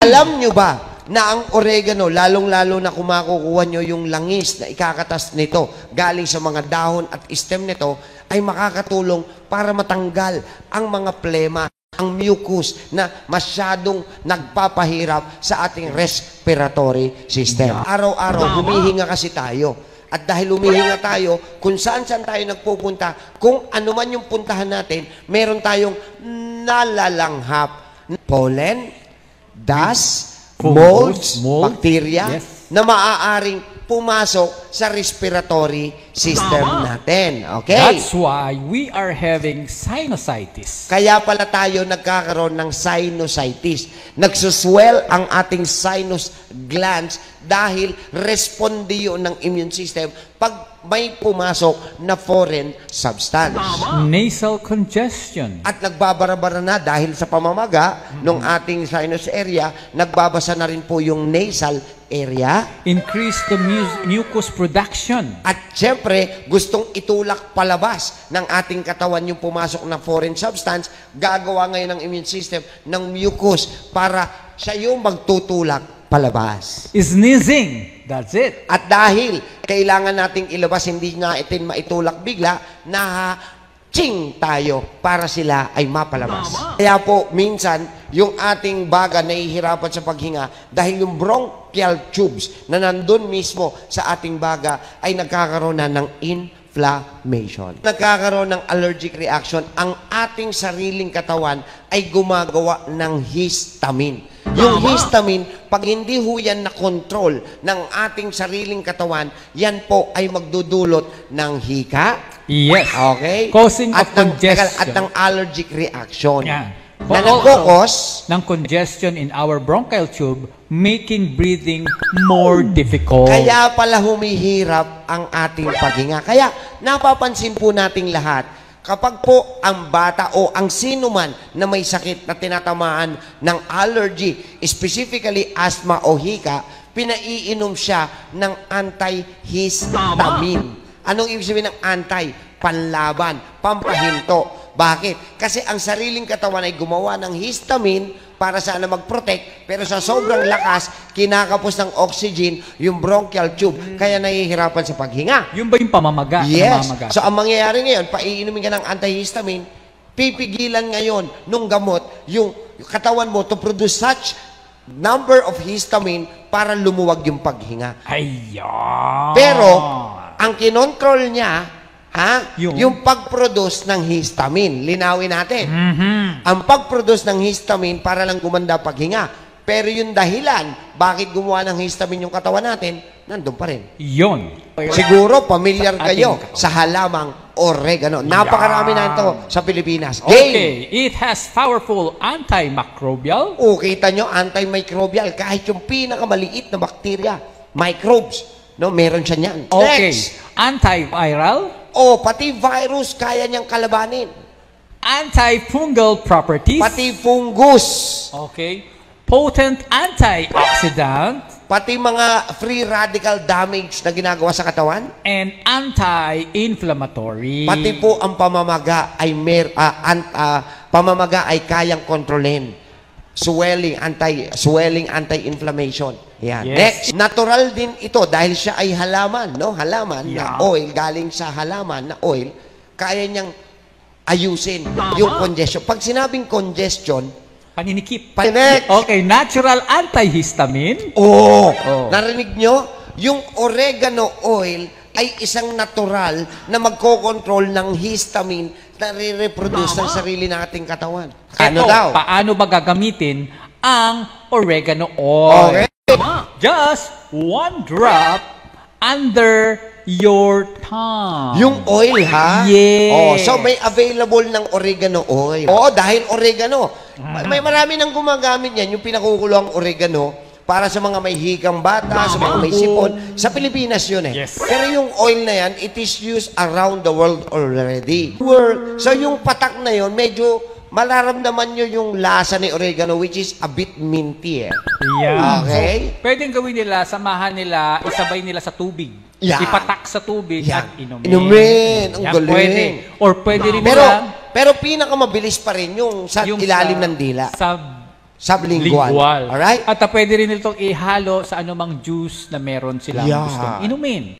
Alam nyo ba na ang oregano, lalong-lalo na kung makukuha nyo yung langis na ikakatas nito galing sa mga dahon at stem nito, ay makakatulong para matanggal ang mga plema, ang mucus na masyadong nagpapahirap sa ating respiratory system. Araw-araw, humihinga kasi tayo. At dahil humihinga tayo, kung saan-saan tayo nagpupunta, kung ano man yung puntahan natin, meron tayong nalalanghap. Pollen, dust, molds, bacteria, na maaaring pumasok sa respiratory system natin. Okay? That's why we are having sinusitis. Kaya pala tayo nagkakaroon ng sinusitis. Nagsuswell ang ating sinus glands dahil responde yun ng immune system pag may pumasok na foreign substance. Nasal congestion. At nagbabara-bara na dahil sa pamamaga ng ating sinus area, nagbabasa na rin po yung nasal area. Increase the mucus production. At syempre, gustong itulak palabas ng ating katawan yung pumasok na foreign substance, gagawa ngayon ng immune system ng mucus para siya yung magtutulak palabas. Sneezing. That's it. At dahil kailangan nating ilabas, hindi natin maitulak bigla, ching tayo para sila ay mapalabas. Kaya po, minsan, yung ating baga nahihirapan sa paghinga dahil yung bronchial tubes na nandun mismo sa ating baga ay nagkakaroon na ng inflammation. Nagkakaroon ng allergic reaction. Ang ating sariling katawan ay gumagawa ng histamine. Yung histamine, pag hindi ho yan na-control ng ating sariling katawan, yan po ay magdudulot ng hika. Yes. Okay? Causing of congestion. At ng allergic reaction. Yeah. Na nagkukos ng congestion in our bronchial tube, making breathing more difficult. Kaya pala humihirap ang ating paghinga. Kaya napapansin po nating lahat, kapag po ang bata o ang sino man na may sakit na tinatamaan ng allergy, specifically asthma o hika, pinaiinom siya ng antihistamine. Anong ibig sabihin ng anti? Panlaban, pampahinto. Bakit? Kasi ang sariling katawan ay gumawa ng histamine para sana mag-protect, pero sa sobrang lakas, kinakapos ng oxygen yung bronchial tube, kaya nahihirapan sa paghinga. Yung ba yung pamamaga? Yes. So, ang mangyayari ngayon, paiinumin ka ng antihistamine, pipigilan ngayon nung gamot yung katawan mo to produce such number of histamine para lumuwag yung paghinga. Ayan. Pero, ang kinontrol niya, yung pag-produce ng histamine. Linawin natin. Ang pag-produce ng histamine para lang gumanda paghinga. Pero yung dahilan, bakit gumawa ng histamine yung katawan natin, nandun pa rin. Yun. Siguro, familiar kayo sa halamang oregano. Napakarami na ito sa Pilipinas. Okay. It has powerful antimicrobial. Kita nyo, antimicrobial. Kahit yung pinakamaliit na bakterya, microbes, no, meron siya niyan. Okay. Next. Antiviral. Pati virus kaya niyang kalabanin. Antifungal properties. Pati fungus. Okay. Potent antioxidant. Pati mga free radical damage na ginagawa sa katawan. And anti-inflammatory. Pati po ang pamamaga ay kayang kontrolin. Swelling, anti-inflammation. Yan. Yes. Next, natural din ito dahil siya ay halaman, no? Halaman na oil, galing sa halaman na oil, kaya niyang ayusin yung congestion. Pag sinabing congestion, paninikip. Next. Okay, natural antihistamine. Narinig nyo? Yung oregano oil ay isang natural na magkocontrol ng histamine na re-reproduce ng sarili ng ating katawan. Ano daw? Paano ba gagamitin ang oregano oil? Okay. Just 1 drop under your tongue. Yung oil, ha? Yes. So may available ng oregano oil. Dahil oregano. May marami nang gumagamit yan, yung pinakukulong oregano, para sa mga may higang bata, sa mga may sipon. Sa Pilipinas yun eh. Yes. Pero yung oil na yan, it is used around the world already. So yung patak na yun, medyo malaramdaman nyo yung lasa ni oregano, which is a bit minty eh. Yeah. Okay? So, pwedeng gawin nila, samahan nila, isabay nila sa tubig. Yeah. Ipatak sa tubig at inumin. Inumin. Ang galing. Pwede. Or pwede rin Pero nila, pinakamabilis pa rin yung sa ilalim ng dila. Sa Sublingual. Alright? At pwede rin itong ihalo sa anumang juice na meron silang Yeah. gustong inumin.